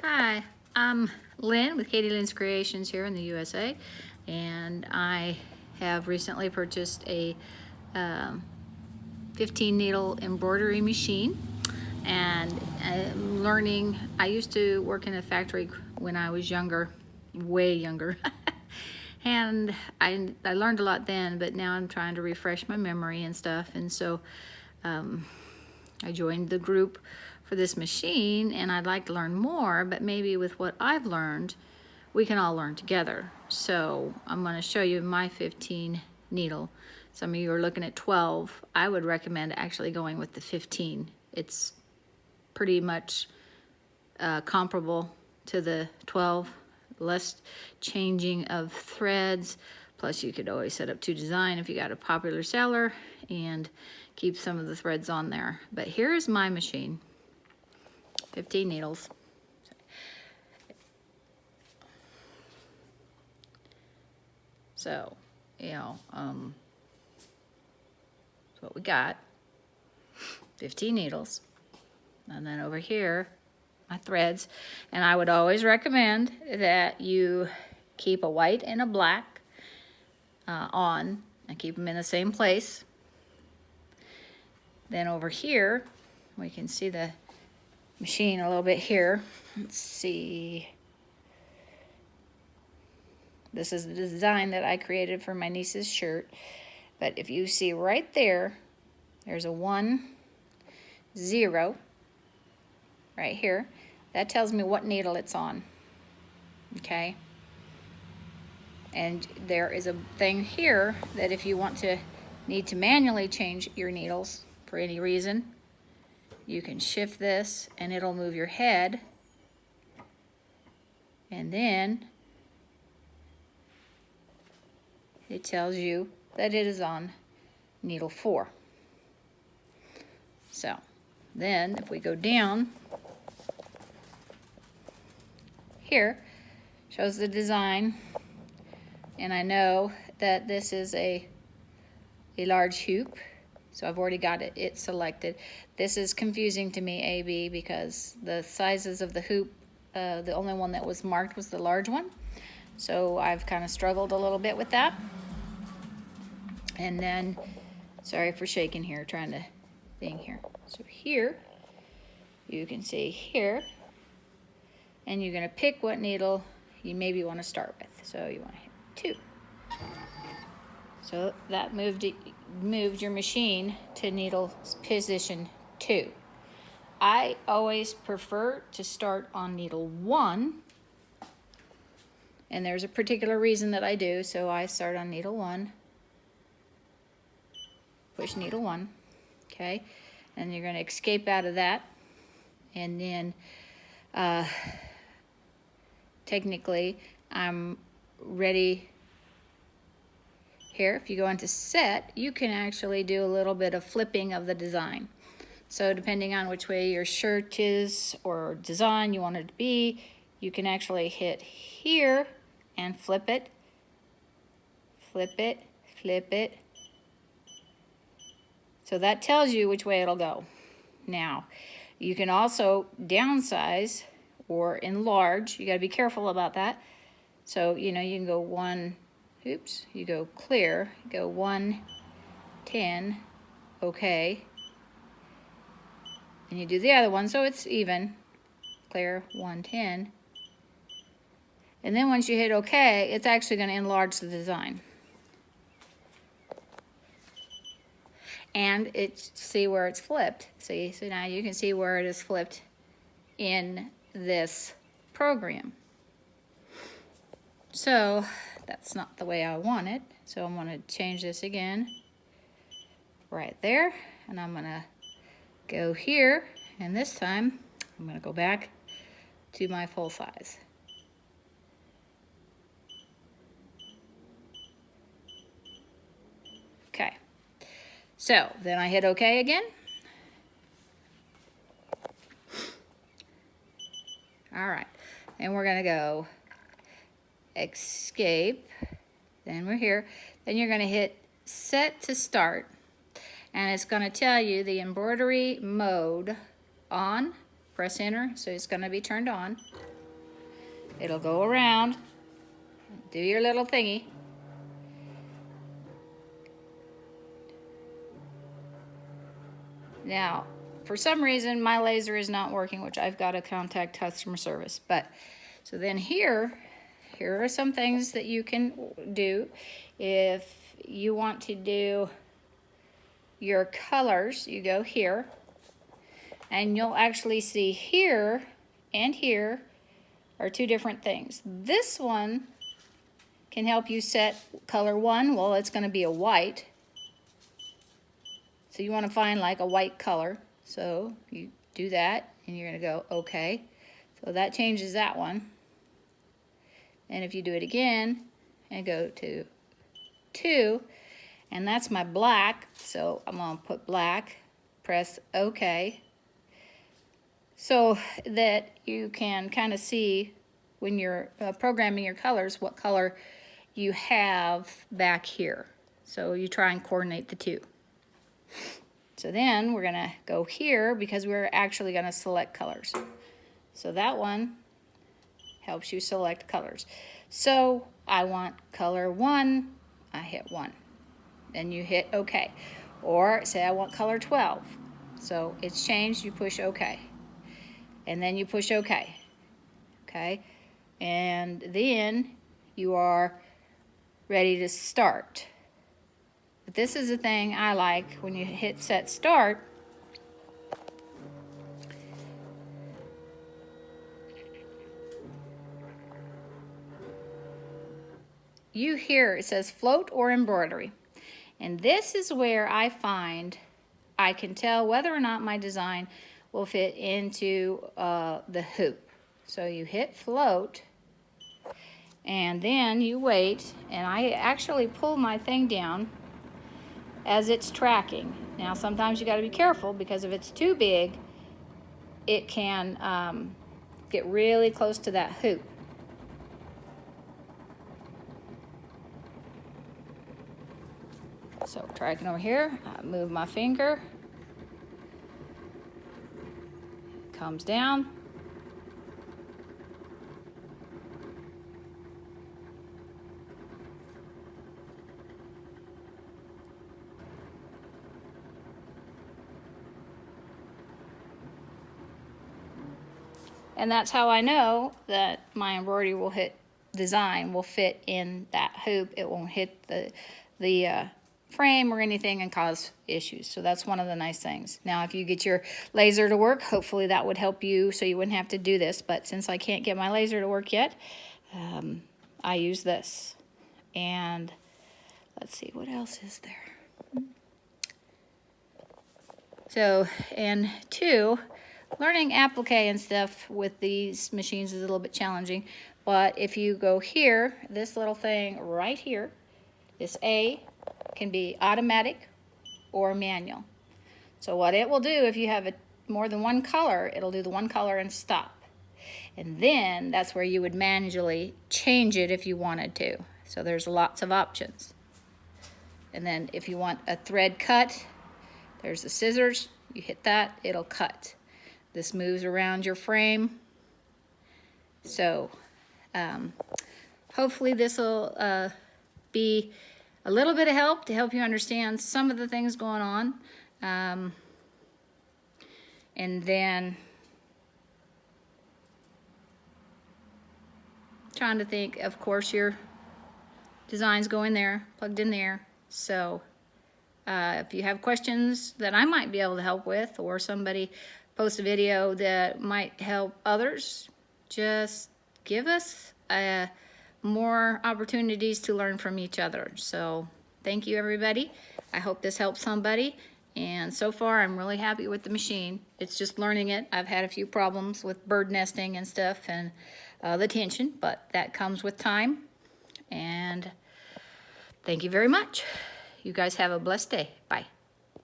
Hi, I'm Lynn with Katie Lynn's Creations here in the USA, and I have recently purchased a 15 needle embroidery machine, and I'm learning. I used to work in a factory when I was younger, way younger, and I learned a lot then, but now I'm trying to refresh my memory and stuff, and so I joined the group for this machine, and I'd like to learn more, but maybe with what I've learned, we can all learn together. So I'm going to show you my 15 needle. Some of you are looking at 12. I would recommend actually going with the 15. It's pretty much comparable to the 12, less changing of threads. Plus you could always set up to design if you got a popular seller and keep some of the threads on there. But here's my machine, 15 needles. So, that's what we got, 15 needles. And then over here, my threads. And I would always recommend that you keep a white and a black on and keep them in the same place. Then over here, we can see the machine a little bit here. Let's see. This is the design that I created for my niece's shirt. But if you see right there, there's a 1, 0 right here. That tells me what needle it's on. Okay? And there is a thing here that if you need to manually change your needles for any reason, you can shift this and it'll move your head. And then it tells you that it is on needle 4. So then if we go down here, shows the design, and I know that this is a large hoop, so I've already got it selected. This is confusing to me, AB, because the sizes of the hoop, the only one that was marked was the large one, so I've kind of struggled a little bit with that. And then, sorry for shaking here, trying to thing here. So here, you can see here, and you're going to pick what needle you maybe want to start with. So you want to hit 2. So that moved your machine to needle position 2. I always prefer to start on needle 1, and there's a particular reason that I do. So I start on needle 1, push needle 1, okay, and you're going to escape out of that, and then technically I'm ready here. If you go into set, you can actually do a little bit of flipping of the design. So depending on which way your shirt is or design you want it to be, you can actually hit here and flip it, flip it, flip it. So that tells you which way it'll go. Now, you can also downsize or enlarge. You gotta be careful about that. So, you can go 1, oops, you go clear, go 1, 10, okay. And you do the other one, so it's even, clear, 1, 10. And then once you hit okay, it's actually gonna enlarge the design. And see where it's flipped. See, so now you can see where it is flipped in this program. So that's not the way I want it. So I'm going to change this again right there, and I'm going to go here, and this time I'm going to go back to my full size. Okay. So then I hit OK again. All right, and we're gonna go escape. Then we're here. Then you're gonna hit set to start, and it's gonna tell you the embroidery mode on. Press enter, so it's gonna be turned on. It'll go around, do your little thingy. Now, for some reason, my laser is not working, which I've got to contact customer service. But, so then here are some things that you can do. If you want to do your colors, you go here, and you'll actually see here and here are two different things. This one can help you set color 1. Well, it's going to be a white. So you want to find like a white color. So you do that and you're going to go okay. So that changes that one. And if you do it again and go to 2, and that's my black, so I'm going to put black, press OK, so that you can kind of see when you're programming your colors what color you have back here. So you try and coordinate the two. So then we're going to go here because we're actually going to select colors. So that one helps you select colors. So I want color 1, I hit 1. Then you hit OK. Or say I want color 12. So it's changed, you push OK. And then you push OK. Okay? And then you are ready to start. But this is the thing I like when you hit set start. You hear it says float or embroidery. And this is where I find I can tell whether or not my design will fit into the hoop. So you hit float and then you wait, and I actually pull my thing down as it's tracking. Now sometimes you got to be careful because if it's too big, it can get really close to that hoop. So tracking over here, I move my finger, it comes down. And that's how I know that my embroidery design will fit in that hoop. It won't hit the frame or anything and cause issues. So that's one of the nice things. Now, if you get your laser to work, hopefully that would help you so you wouldn't have to do this. But since I can't get my laser to work yet, I use this. And let's see, what else is there? So, and 2, learning applique and stuff with these machines is a little bit challenging. But if you go here, this little thing right here, this A, can be automatic or manual. So what it will do, if you have more than one color, it'll do the one color and stop. And then that's where you would manually change it if you wanted to. So there's lots of options. And then if you want a thread cut, there's the scissors. You hit that, it'll cut. This moves around your frame. So hopefully this will be a little bit of help to help you understand some of the things going on. And then trying to think, of course, your designs go in there, plugged in there. So if you have questions that I might be able to help with, or somebody post a video that might help others, just give us more opportunities to learn from each other. So thank you, everybody. I hope this helps somebody. And so far, I'm really happy with the machine. It's just learning it. I've had a few problems with bird nesting and stuff and the tension, but that comes with time. And thank you very much. You guys have a blessed day. Bye.